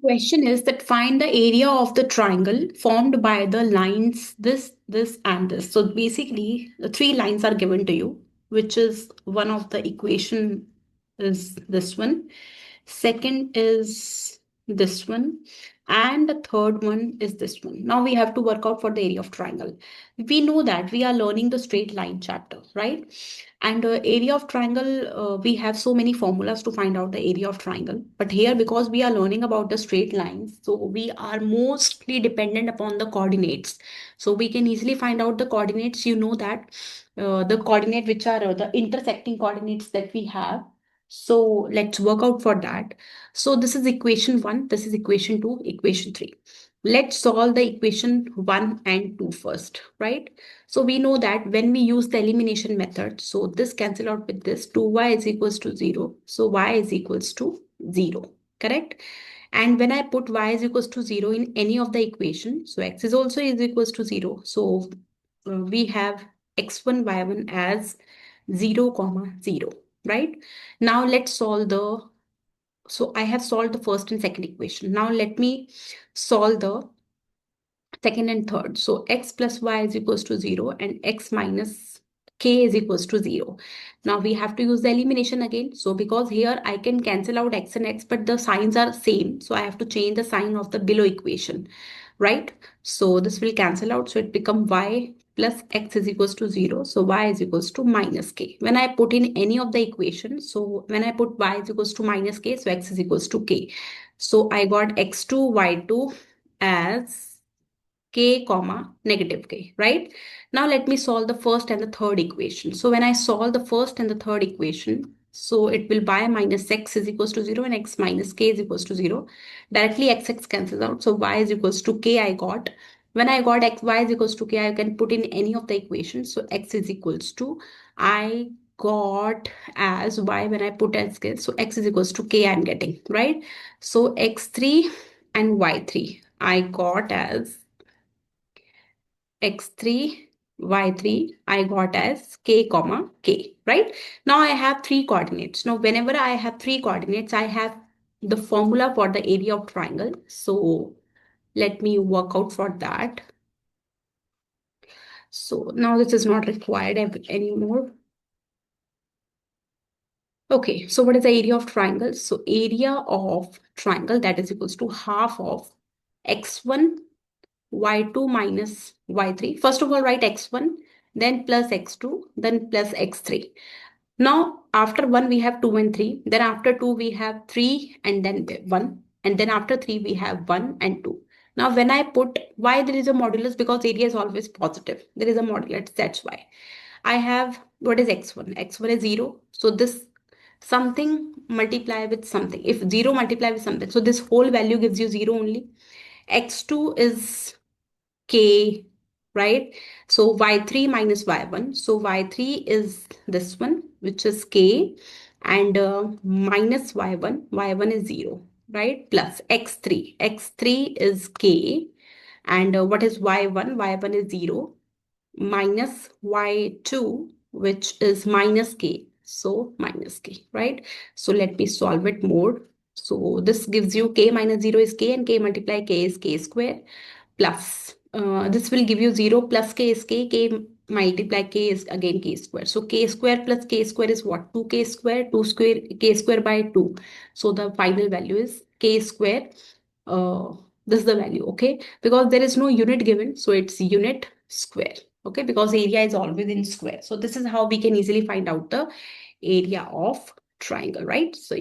Question is that find the area of the triangle formed by the lines this, and this. So basically, the three lines are given to you, which is one of the equation is this one. Second is this one. And the third one is this one. Now we have to work out for the area of triangle. We know that we are learning the straight line chapter, right? And area of triangle, we have so many formulas to find out the area of triangle. But here, because we are learning about the straight lines, so we are mostly dependent upon the coordinates. So we can easily find out the coordinates. You know that the coordinate which are the intersecting coordinates that we have. So let's work out for that. So this is equation 1, this is equation 2, equation 3. Let's solve the equation 1 and 2 first, right? So we know that when we use the elimination method, so this cancel out with this, 2y is equals to 0. So y is equals to 0, correct? And when I put y is equals to 0 in any of the equation, so x is also is equals to 0. So we have x1, y1 as 0, comma 0, right? Now let's solve the, so I have solved the first and second equation. Now let me solve the second and third. So x plus y is equals to 0 and x minus k is equals to 0. Now we have to use the elimination again. So because here I can cancel out x and x, but the signs are same. So I have to change the sign of the below equation, right? So this will cancel out. So it become y plus x is equals to 0. So y is equals to minus k. When I put in any of the equations, so when I put y is equals to minus k, so x is equals to k. So I got x2, y2 as k comma negative k, right? Now let me solve the first and the third equation. So when I solve the first and the third equation, so it will y minus x is equals to 0 and x minus k is equals to 0. Directly x cancels out. So y is equals to k I got. When I got x, y is equals to k, I can put in any of the equations. So x is equals to, I got as y when I put as k. So x is equals to k I'm getting, right? So x3 and y3 I got as x3, y3 I got as k comma k, right? Now I have three coordinates. Now whenever I have three coordinates, I have the formula for the area of triangle. So let me work out for that. So now this is not required anymore. Okay, so what is the area of triangle? So area of triangle, that is equals to half of x1 y2 minus y3. First of all, write x1, then plus x2, then plus x3. Now, after 1, we have 2 and 3. Then after 2, we have 3 and then 1. And then after 3, we have 1 and 2. Now, when I put, why there is a modulus? Because area is always positive. There is a modulus, that's why. I have, what is x1? x1 is 0. So this something multiply with something. If 0 multiply with something, so this whole value gives you 0 only. X2 is k, right? So y3 minus y1. So y3 is this one, which is k, and minus y1. Y1 is 0, right? Plus x3. X3 is k, and what is y1? Y1 is 0, minus y2, which is minus k. So minus k, right? So let me solve it more. So this gives you k minus 0 is k, and k multiply k is k square, plus this will give you 0 plus k is k multiply k is again k square. So k square plus k square is what? 2k square, 2 square, k square by 2. So the final value is k square. Uh, this is the value, okay? Because there is no unit given, so it's unit square, okay? Because area is always in square. So this is how we can easily find out the area of triangle, right? So